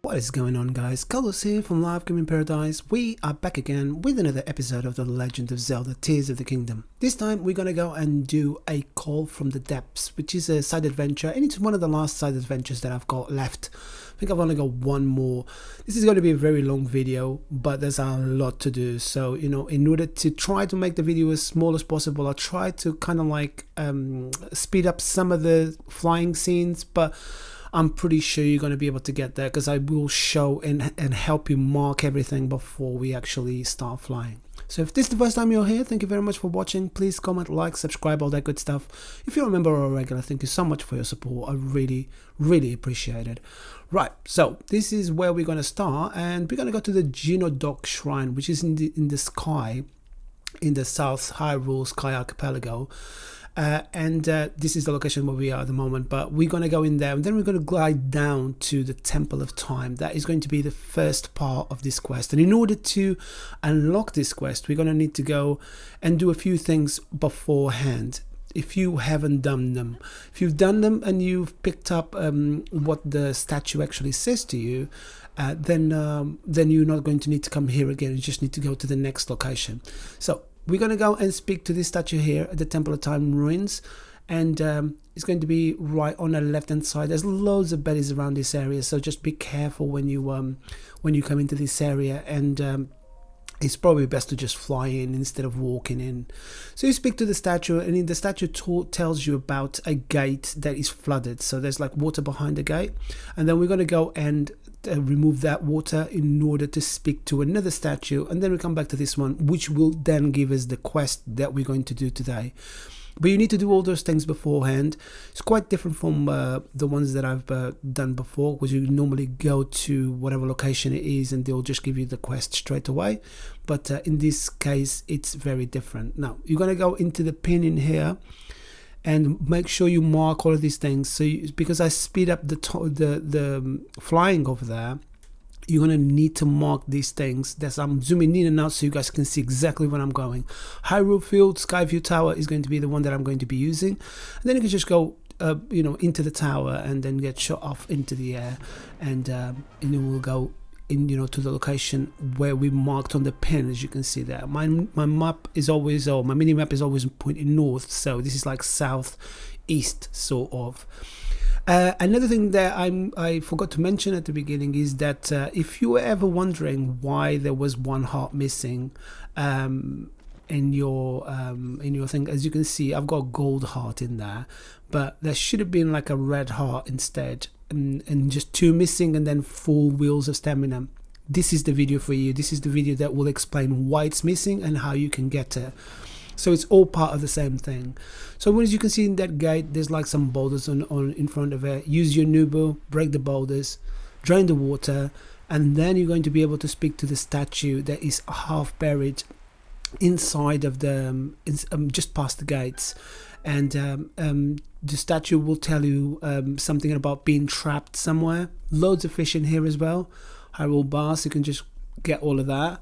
What is going on, guys? Carlos here from Live Gaming Paradise. We are back again with another episode of the Legend of Zelda Tears of the Kingdom. This time we're gonna go and do a Call from the Depths, which is a side adventure, and it's one of the last side adventures that I've got left. I think I've only got one more. This is going to be a very long video, but there's a lot to do. So, in order to try to make the video as small as possible, I try to kind of like speed up some of the flying scenes, but I'm pretty sure you're going to be able to get there because I will show and help you mark everything before we actually start flying. So if this is the first time you're here, thank you very much for watching. Please comment, like, subscribe, all that good stuff. If you're a member or a regular, thank you so much for your support. I really appreciate it. Right, so this is where we're going to start, and we're going to go to the Totk Shrine, which is in the sky, in the South Hyrule Sky Archipelago. This is the location where we are at the moment, but we're going to go in there and then we're going to glide down to the Temple of Time. That is going to be the first part of this quest, and in order to unlock this quest we're going to need to go and do a few things beforehand if you haven't done them. If you've done them and you've picked up what the statue actually says to you, then you're not going to need to come here again. You just need to go to the next location. So we're going to go and speak to this statue here at the Temple of Time ruins, and it's going to be right on the left hand side. There's loads of baddies around this area, so just be careful when you come into this area, and it's probably best to just fly in instead of walking in. So you speak to the statue, and in the statue tells you about a gate that is flooded. So there's like water behind the gate, and then we're going to go and remove that water in order to speak to another statue, and then we come back to this one, which will then give us the quest that we're going to do today. But you need to do all those things beforehand. It's quite different from the ones that I've done before, because you normally go to whatever location it is and they'll just give you the quest straight away. But in this case, it's very different. Now, you're going to go into the pin in here and make sure you mark all of these things. So because I speed up the flying over there, you're going to need to mark these things. I'm zooming in and out so you guys can see exactly where I'm going. Hyrule Field Skyview Tower is going to be the one that I'm going to be using, and then you can just go into the tower and then get shot off into the air, and then we'll go in to the location where we marked on the pin. As you can see there, my map is always, or my mini map is always pointing north, so this is like south east sort of. Another thing that I forgot to mention at the beginning is that if you were ever wondering why there was one heart missing in your thing, as you can see, I've got a gold heart in there, but there should have been like a red heart instead, and just 2 missing, and then 4 wheels of stamina. This is the video for you. This is the video that will explain why it's missing and how you can get it. So it's all part of the same thing. So as you can see in that gate, there's like some boulders on in front of it. Use your nubu, break the boulders, drain the water, and then you're going to be able to speak to the statue that is half buried inside of the just past the gates, and the statue will tell you something about being trapped somewhere. Loads of fish in here as well. Hyrule bars, you can just get all of that.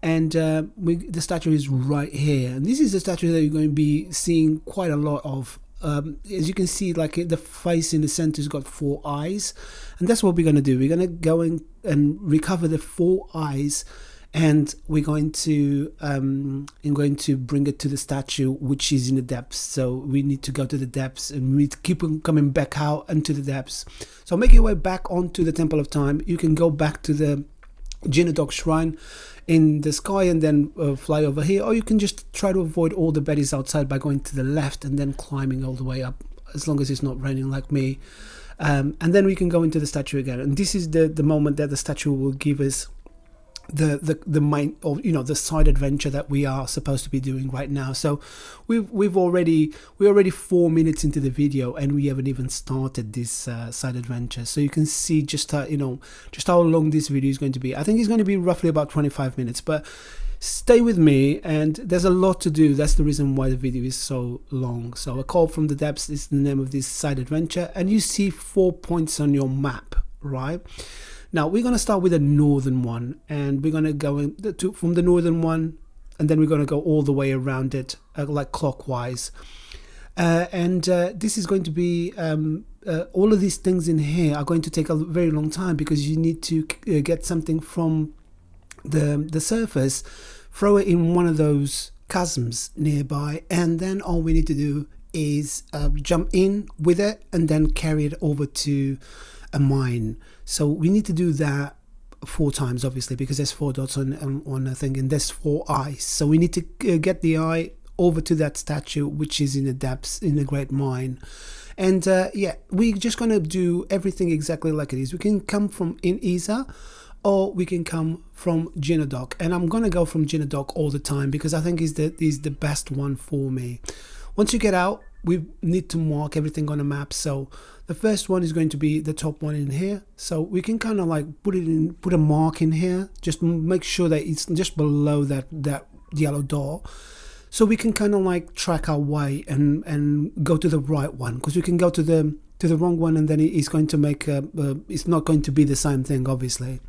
And the statue is right here, and this is the statue that you're going to be seeing quite a lot of. As you can see, like the face in the center has got 4 eyes, and that's what we're going to do. We're going to go and recover the 4 eyes, and we're going to bring it to the statue, which is in the depths. So we need to go to the depths, and we need to keep on coming back out into the depths. So make your way back onto the Temple of Time. You can go back to the Totk Shrine in the sky and then fly over here, or you can just try to avoid all the baddies outside by going to the left and then climbing all the way up, as long as it's not raining like me, and then we can go into the statue again. And this is the moment that the statue will give us the main, or the side adventure that we are supposed to be doing right now. So we're already 4 minutes into the video, and we haven't even started this side adventure. So you can see just how long this video is going to be. I think it's going to be roughly about 25 minutes, but stay with me, and there's a lot to do. That's the reason why the video is so long. So A Call from the Depths is the name of this side adventure, and you see 4 points on your map, right? Now we're going to start with the northern one, and we're going to go from the northern one, and then we're going to go all the way around it like clockwise. This is going to be all of these things in here are going to take a very long time, because you need to get something from the surface, throw it in one of those chasms nearby, and then all we need to do is jump in with it and then carry it over to a mine. So we need to do that 4 times, obviously, because there's 4 dots on a thing, and there's 4 eyes. So we need to get the eye over to that statue, which is in the depths in the Great Mine. And yeah, we're just gonna do everything exactly like it is. We can come from in Isa, or we can come from Genodoc, and I'm gonna go from Genodoc all the time, because I think is the best one for me. Once you get out, we need to mark everything on a map. So the first one is going to be the top one in here, so we can kind of like put a mark in here, just make sure that it's just below that yellow door, so we can kind of like track our way and go to the right one, because we can go to the wrong one and then it's going to make it's not going to be the same thing, obviously.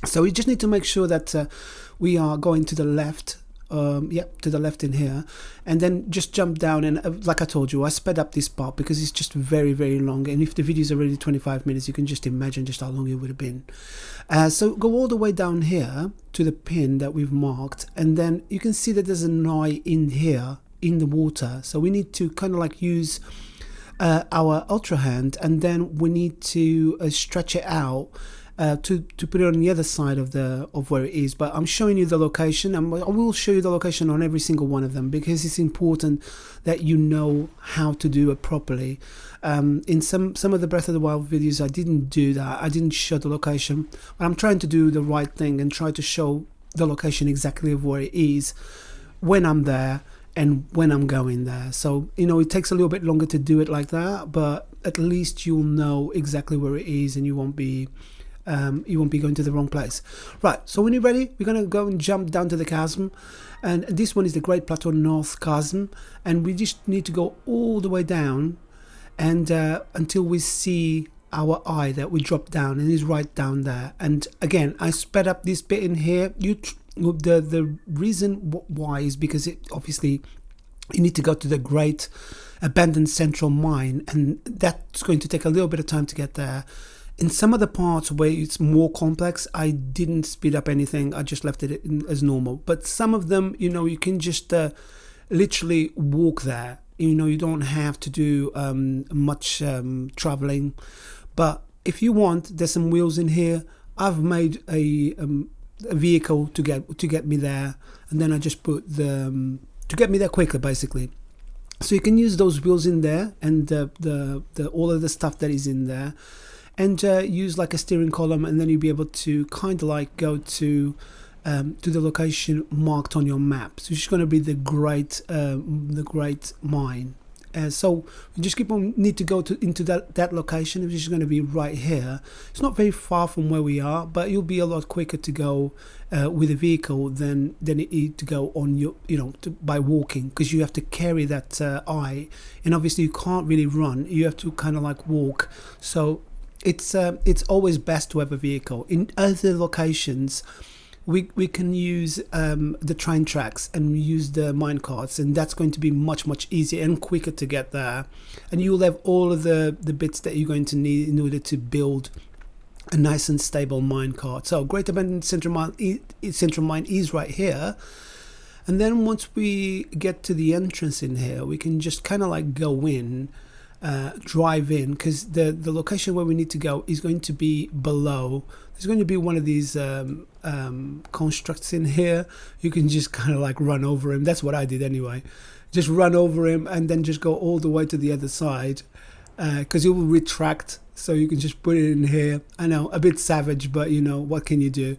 So we just need to make sure that we are going to the left, to the left in here, and then just jump down. And like I told you, I sped up this part because it's just very, very long, and if the video is already 25 minutes, you can just imagine just how long it would have been. So go all the way down here to the pin that we've marked, and then you can see that there's an eye in here in the water. So we need to kind of like use our ultra hand, and then we need to stretch it out to put it on the other side of where it is. But I'm showing you the location, and I will show you the location on every single one of them, because it's important that you know how to do it properly. In some of the Breath of the Wild videos, I didn't do that. I didn't show the location, but I'm trying to do the right thing and try to show the location exactly of where it is when I'm there and when I'm going there. So you know, it takes a little bit longer to do it like that, but at least you'll know exactly where it is, and you won't be going to the wrong place. Right, so when you're ready, we're gonna go and jump down to the chasm, and this one is the Great Plateau North Chasm, and we just need to go all the way down, and until we see our eye that we drop down, and it's right down there. And again, I sped up this bit in here. The reason why is because it obviously you need to go to the Great Abandoned Central Mine, and that's going to take a little bit of time to get there. In some of the parts where it's more complex, I didn't speed up anything. I just left it as normal. But some of them, you know, you can just literally walk there. You know, you don't have to do much traveling. But if you want, there's some wheels in here. I've made a vehicle to get me there, and then I just put to get me there quicker, basically. So you can use those wheels in there, and the all of the stuff that is in there, and use like a steering column, and then you'll be able to kind of like go to the location marked on your map. So it's just going to be the Great Mine. So you just need to go into that location, which is going to be right here. It's not very far from where we are, but you'll be a lot quicker to go with a vehicle than it to go on your, by walking, because you have to carry that eye, and obviously you can't really run. You have to kind of like walk. So it's always best to have a vehicle. In other locations, we can use the train tracks and use the mine carts, and that's going to be much easier and quicker to get there. And you'll have all of the bits that you're going to need in order to build a nice and stable mine cart. So Great Abandoned Central Mine is right here. And then once we get to the entrance in here, we can just kind of like go in, drive in, because the location where we need to go is going to be below. There's going to be one of these constructs in here. You can just kind of like run over him. That's what I did anyway. Just run over him and then just go all the way to the other side, because it will retract. So you can just put it in here. I know, a bit savage, but what can you do?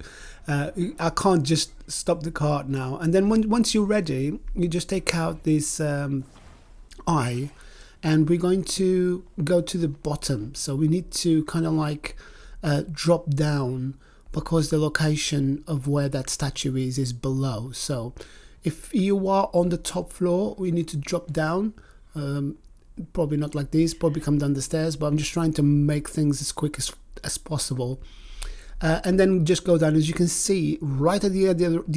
I can't just stop the cart now. And then once you're ready, you just take out this eye, and we're going to go to the bottom. So we need to kind of like drop down, because the location of where that statue is below. So if you are on the top floor, we need to drop down. Probably not like this, probably come down the stairs, but I'm just trying to make things as quick as possible. And then just go down. As you can see, right at the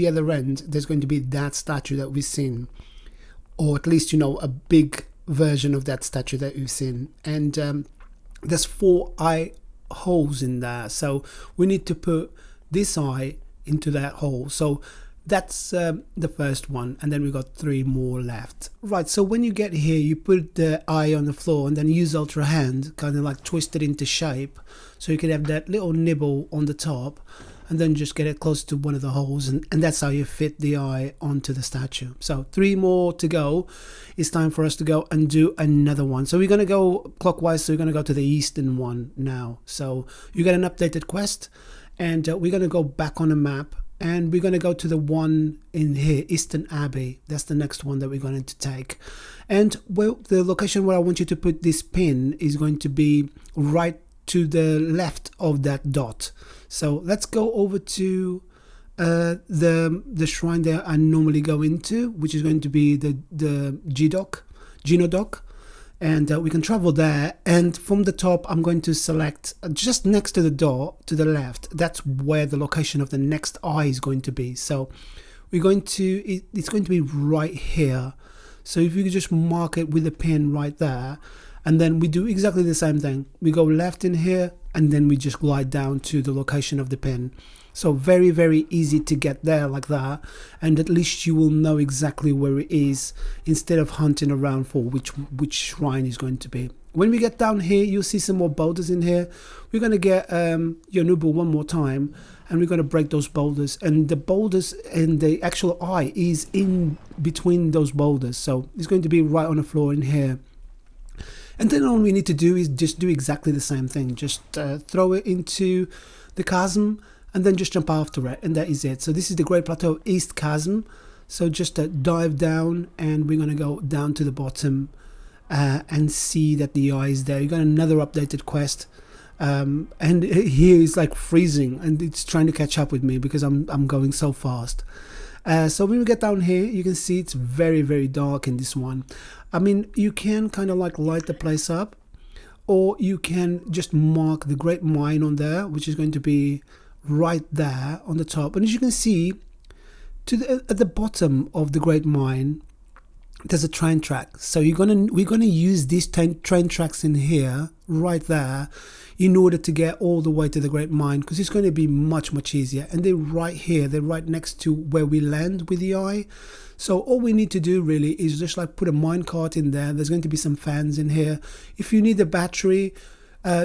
other end, there's going to be that statue that we've seen, or at least a big version of that statue that you've seen. And there's 4 eye holes in there, so we need to put this eye into that hole. So that's the first one, and then we got 3 more left. Right, so when you get here, you put the eye on the floor and then use Ultra Hand, kind of like twist it into shape, so you can have that little nibble on the top, and then just get it close to one of the holes, and that's how you fit the eye onto the statue. So 3 more to go. It's time for us to go and do another one. So we're going to go clockwise, so we're going to go to the eastern one now. So you get an updated quest, and we're going to go back on the map, and we're going to go to the one in here, Eastern Abbey. That's the next one that we're going to take. And well, the location where I want you to put this pin is going to be right to the left of that dot. So let's go over to the shrine that I normally go into, which is going to be the Genodock, and we can travel there. And from the top, I'm going to select just next to the door to the left. That's where the location of the next eye is going to be. So we're going to it's going to be right here. So if you could just mark it with a pin right there, and then we do exactly the same thing. We go left in here, and then we just glide down to the location of the pin. So very, very easy to get there like that, and at least you will know exactly where it is instead of hunting around for which shrine is going to be. When we get down here, you'll see some more boulders in here. We're going to get Yonubu one more time, and we're going to break those boulders, and the boulders and the actual eye is in between those boulders, so it's going to be right on the floor in here. And then all we need to do is just do exactly the same thing. Just throw it into the chasm and then just jump after it, and that is it. So this is the Great Plateau East Chasm. So just dive down, and we're going to go down to the bottom and see that the eye is there. You got another updated quest, and here it's like freezing, and it's trying to catch up with me because I'm going so fast. So when we get down here, you can see it's very, very dark in this one. I mean, you can kind of like light the place up, or you can just mark the Great Mine on there, which is going to be right there on the top. And as you can see, at the bottom of the Great Mine, there's a train track. So we're gonna use these train tracks in here, right there, in order to get all the way to the Great Mine, because it's going to be much, much easier. And they're right here, they're right next to where we land with the eye. So all we need to do really is just like put a minecart in there. There's going to be some fans in here. If you need a battery,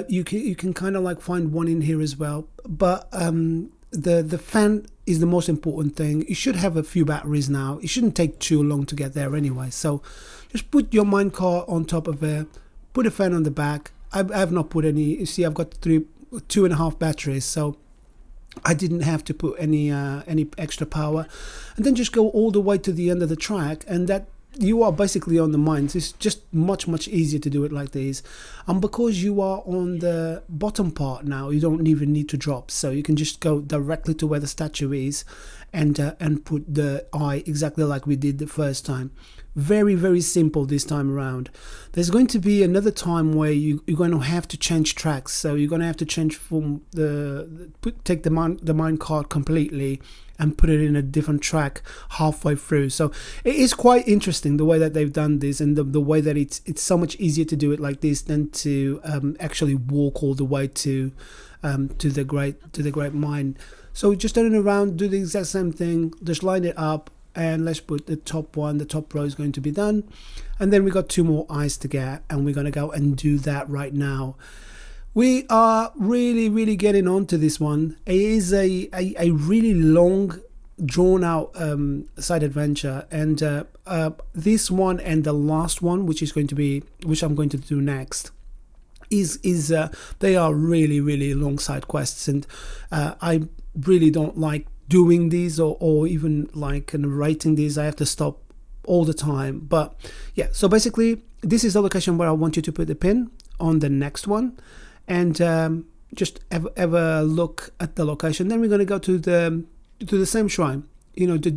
you can kind of like find one in here as well. But the fan is the most important thing. You should have a few batteries now. It shouldn't take too long to get there anyway. So just put your minecart on top of it, put a fan on the back. I've not put any. You see, I've got 2.5 batteries, so I didn't have to put any extra power. And then just go all the way to the end of the track, and that you are basically on the mines. It's just much, much easier to do it like this. And because you are on the bottom part now, you don't even need to drop, so you can just go directly to where the statue is and put the eye exactly like we did the first time. Very, very simple this time around. There's going to be another time where you're going to have to change tracks. So you're going to have to change from take the mine cart completely and put it in a different track halfway through. So it is quite interesting the way that they've done this, and the way that it's so much easier to do it like this than to actually walk all the way to the Great Mine. So just turn it around, do the exact same thing, just line it up. And let's put the top one, the top row is going to be done. And then we got 2 more eyes to get, and we're going to go and do that right now. We are really, really getting on to this one. It is a really long, drawn out side adventure. And this one and the last one, which I'm going to do next, they are really, really long side quests. And I really don't like doing these or even like narrating these. I have to stop all the time. But yeah, so basically this is the location where I want you to put the pin on the next one, and just ever look at the location. Then we're going to go to the same shrine. You know, the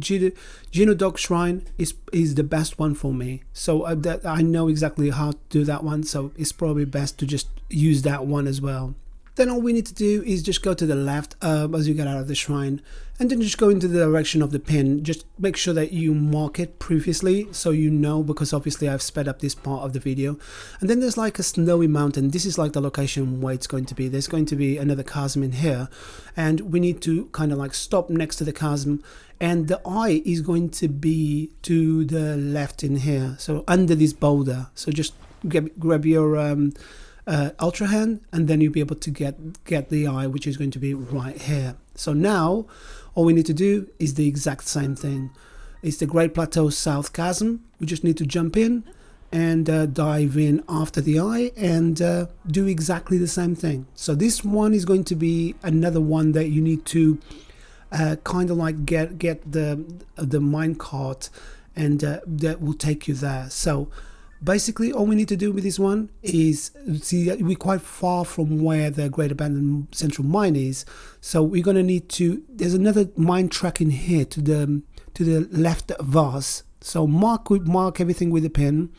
Genodock shrine is the best one for me, so I know exactly how to do that one, so it's probably best to just use that one as well. Then all we need to do is just go to the left as you get out of the shrine, and then just go into the direction of the pin. Just make sure that you mark it previously so you know, because obviously I've sped up this part of the video. And then there's like a snowy mountain. This is like the location where it's going to be. There's going to be another chasm in here, and we need to kind of like stop next to the chasm, and the eye is going to be to the left in here, so under this boulder. So just grab your ultra hand, and then you'll be able to get the eye, which is going to be right here. So now all we need to do is the exact same thing. It's the Great Plateau South Chasm. We just need to jump in and dive in after the eye and do exactly the same thing. So this one is going to be another one that you need to kind of like get the mine cart, and that will take you there. So basically all we need to do with this one is, see, we're quite far from where the Great Abandoned Central Mine is, so we're going to need to, there's another mine track in here to the left of us. So mark everything with a pin,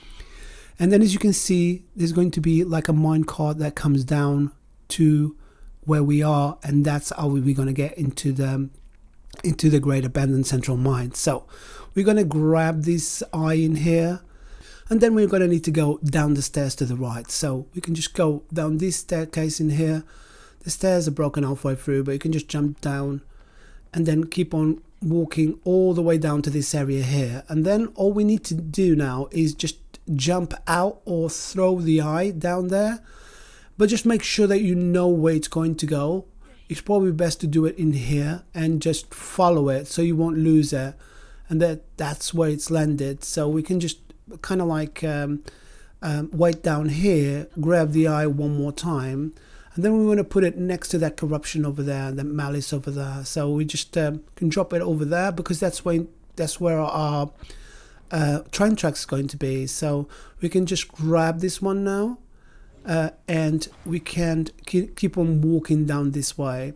and then as you can see, there's going to be like a mine cart that comes down to where we are, and that's how we're going to get into the Great Abandoned Central Mine. So we're going to grab this eye in here, and then we're going to need to go down the stairs to the right. So we can just go down this staircase in here. The stairs are broken halfway through, but you can just jump down and then keep on walking all the way down to this area here. And then all we need to do now is just jump out or throw the eye down there. But just make sure that you know where it's going to go. It's probably best to do it in here and just follow it so you won't lose it. And that's where it's landed. So we can just kind of like wait down here, grab the eye one more time, and then we want to put it next to that corruption over there, that malice over there. So we just can drop it over there, because that's where our train track is going to be. So we can just grab this one now, and we can keep on walking down this way.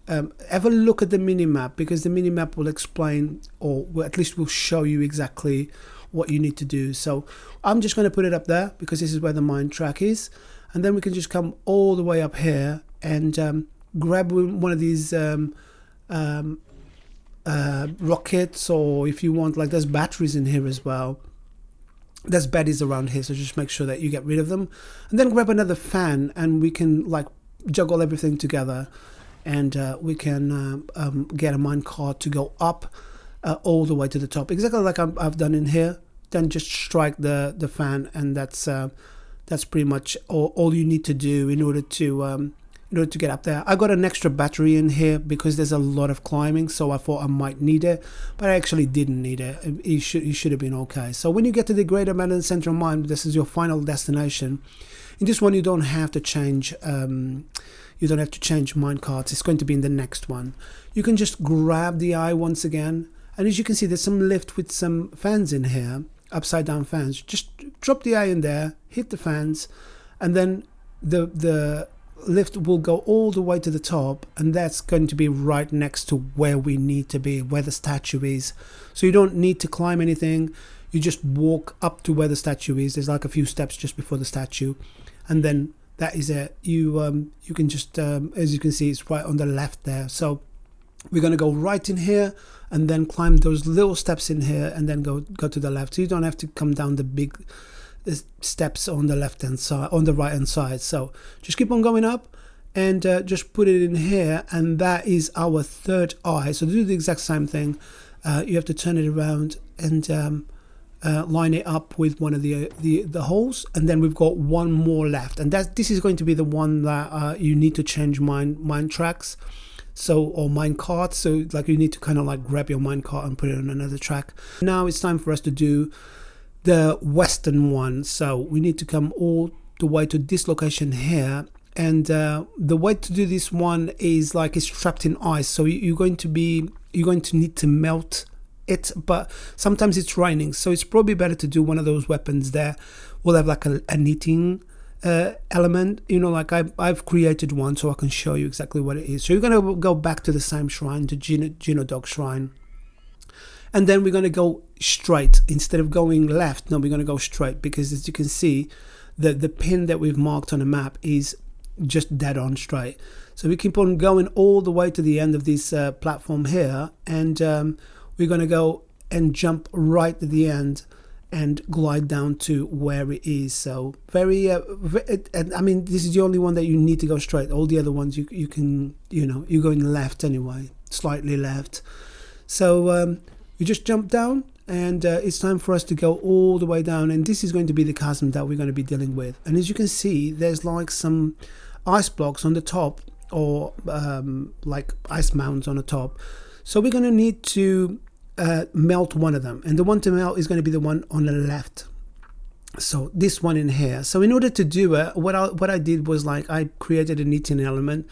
Have a look at the mini map, because the mini map will explain, or at least will show you exactly what you need to do. So I'm just going to put it up there because this is where the mine track is, and then we can just come all the way up here and grab one of these rockets, or if you want, like, there's batteries in here as well. There's baddies around here, so just make sure that you get rid of them, and then grab another fan, and we can like juggle everything together, and we can get a mine cart to go up all the way to the top, exactly like I've done in here. Then just strike the fan, and that's pretty much all you need to do in order to get up there. I got an extra battery in here because there's a lot of climbing, so I thought I might need it, but I actually didn't need it. It should have been okay. So when you get to the Great Abandoned Central Mine, this is your final destination. In this one, you don't have to change mine carts. It's going to be in the next one. You can just grab the eye once again, and as you can see, there's some lift with some fans in here, upside down fans. Just drop the eye in there, hit the fans, and then the lift will go all the way to the top, and that's going to be right next to where we need to be, where the statue is. So you don't need to climb anything, you just walk up to where the statue is. There's like a few steps just before the statue, and then that is it. You can just as you can see, it's right on the left there. So we're going to go right in here and then climb those little steps in here, and then go to the left, so you don't have to come down the big steps on the left hand side, on the right hand side. So just keep on going up and just put it in here, and that is our third eye. So to do the exact same thing, you have to turn it around and line it up with one of the holes, and then we've got one more left, and this is going to be the one that you need to change mine tracks, so, or mine carts. So like you need to kind of like grab your mine cart and put it on another track. Now it's time for us to do the western one. So we need to come all the way to this location here, and the way to do this one is like it's trapped in ice, so you're going to need to melt it, but sometimes it's raining, so it's probably better to do one of those weapons there. We'll have like a knitting element, you know, like I've created one so I can show you exactly what it is. So you're going to go back to the same shrine, to Genodog shrine, and then we're going to go straight instead of going left. No, we're going to go straight, because as you can see, the pin that we've marked on the map is just dead on straight. So we keep on going all the way to the end of this platform here, and we're going to go and jump right to the end and glide down to where it is. So and I mean, this is the only one that you need to go straight. All the other ones you can, you're going left anyway, slightly left. So you just jump down, and it's time for us to go all the way down, and this is going to be the chasm that we're going to be dealing with. And as you can see, there's like some ice blocks on the top, or like ice mounds on the top. So we're going to need to melt one of them, and the one to melt is going to be the one on the left. So this one in here. So in order to do it, what I did was, like, I created a knitting element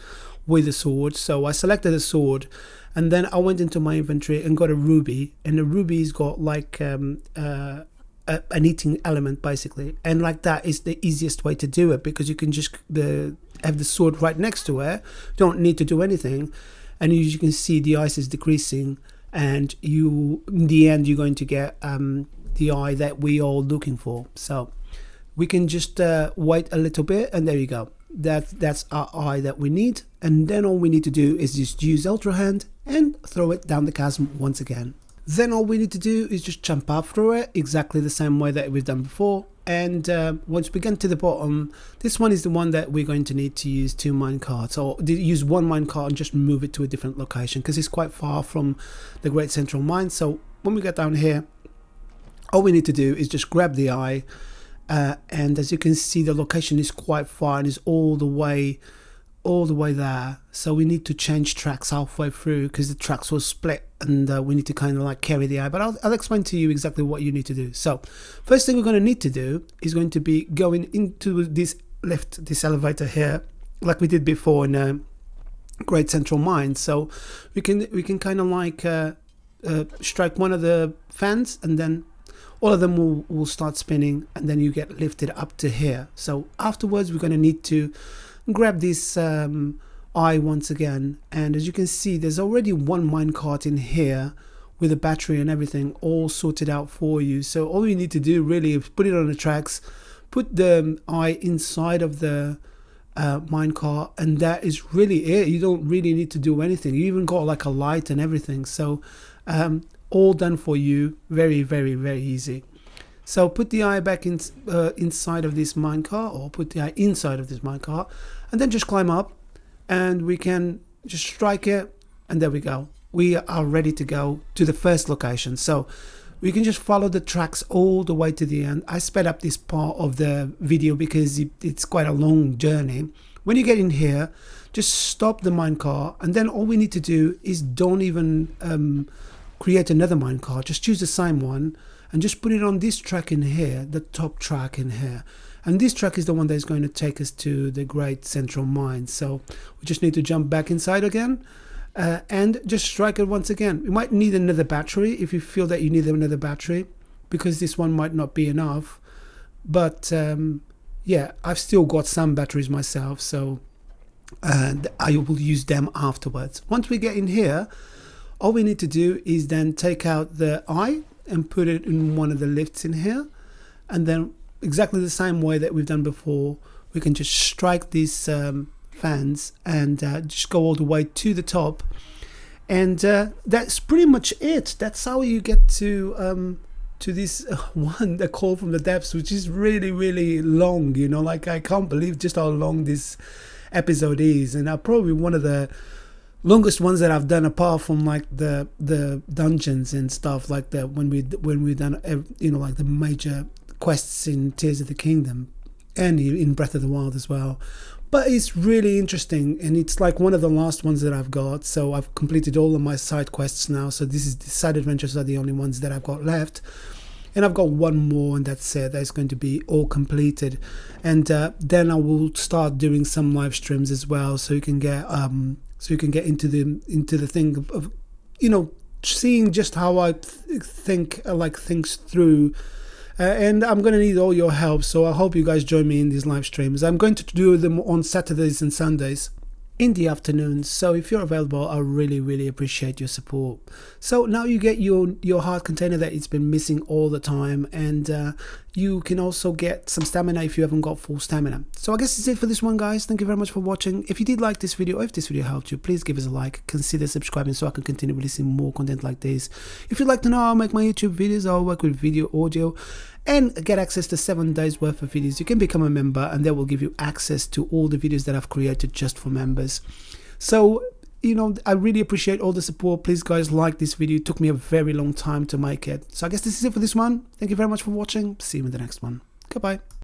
with a sword. So I selected a sword, and then I went into my inventory and got a ruby, and the ruby's got like a knitting element basically, and like that is the easiest way to do it, because you can just have the sword right next to it. You don't need to do anything, and as you can see, the ice is decreasing, and in the end you're going to get the eye that we all looking for. So we can just wait a little bit, and there you go. That's our eye that we need, and then all we need to do is just use Ultra Hand and throw it down the chasm once again. Then all we need to do is just jump up through it exactly the same way that we've done before. And once we get to the bottom, this one is the one that we're going to need to use 2 minecarts, or use 1 minecart and just move it to a different location, because it's quite far from the Great Central Mine. So when we get down here, all we need to do is just grab the eye, and as you can see, the location is quite far and is all the way there. So we need to change tracks halfway through, because the tracks will split, and we need to kind of like carry the eye. But I'll explain to you exactly what you need to do. So first thing we're going to need to do is going to be going into this lift, this elevator here, like we did before in Great Central Mine. So we can kind of like strike one of the fans, and then all of them will start spinning, and then you get lifted up to here. So afterwards we're going to need to grab this eye once again, and as you can see, there's already 1 minecart in here with a battery and everything all sorted out for you. So all you need to do really is put it on the tracks, put the eye inside of the minecart, and that is really it. You don't really need to do anything. You even got like a light and everything. So all done for you. Very, very, very easy. So put the eye back inside of this minecart, or put the eye inside of this minecart, and then just climb up, and we can just strike it, and there we go. We are ready to go to the first location. So we can just follow the tracks all the way to the end. I sped up this part of the video because it's quite a long journey. When you get in here, just stop the minecart, and then all we need to do is don't even create another minecart. Just choose the same one and just put it on this track in here, the top track in here. And this track is the one that is going to take us to the Great Central Mine. So we just need to jump back inside again and just strike it once again. You might need another battery if you feel that you need another battery, because this one might not be enough. But yeah, I've still got some batteries myself, so I will use them afterwards. Once we get in here, all we need to do is then take out the eye and put it in one of the lifts in here, and then exactly the same way that we've done before, we can just strike these fans and just go all the way to the top, and that's pretty much it. That's how you get to this one, the call from the depths, which is really, really long. Like, I can't believe just how long this episode is, and probably one of the longest ones that I've done, apart from like the dungeons and stuff like that, when we done like the major quests in Tears of the Kingdom and in Breath of the Wild as well. But it's really interesting, and it's like one of the last ones that I've got. So I've completed all of my side quests now, so the side adventures are the only ones that I've got left, and I've got one more, and that's it. That's going to be all completed, and then I will start doing some live streams as well, so you can get into the thing of seeing just how I think like things through. And I'm going to need all your help, so I hope you guys join me in these live streams. I'm going to do them on Saturdays and Sundays, in the afternoon. So if you're available, I really appreciate your support. So now you get your heart container that it's been missing all the time, and you can also get some stamina if you haven't got full stamina. So I guess that's it for this one, guys. Thank you very much for watching. If you did like this video, or if this video helped you, please give us a like, consider subscribing so I can continue releasing more content like this. If you'd like to know how I make my YouTube videos, I'll work with video, audio, and get access to 7 days worth of videos, you can become a member, and that will give you access to all the videos that I've created just for members. So, you know, I really appreciate all the support. Please, guys, like this video. It took me a very long time to make it. So I guess this is it for this one. Thank you very much for watching. See you in the next one. Goodbye.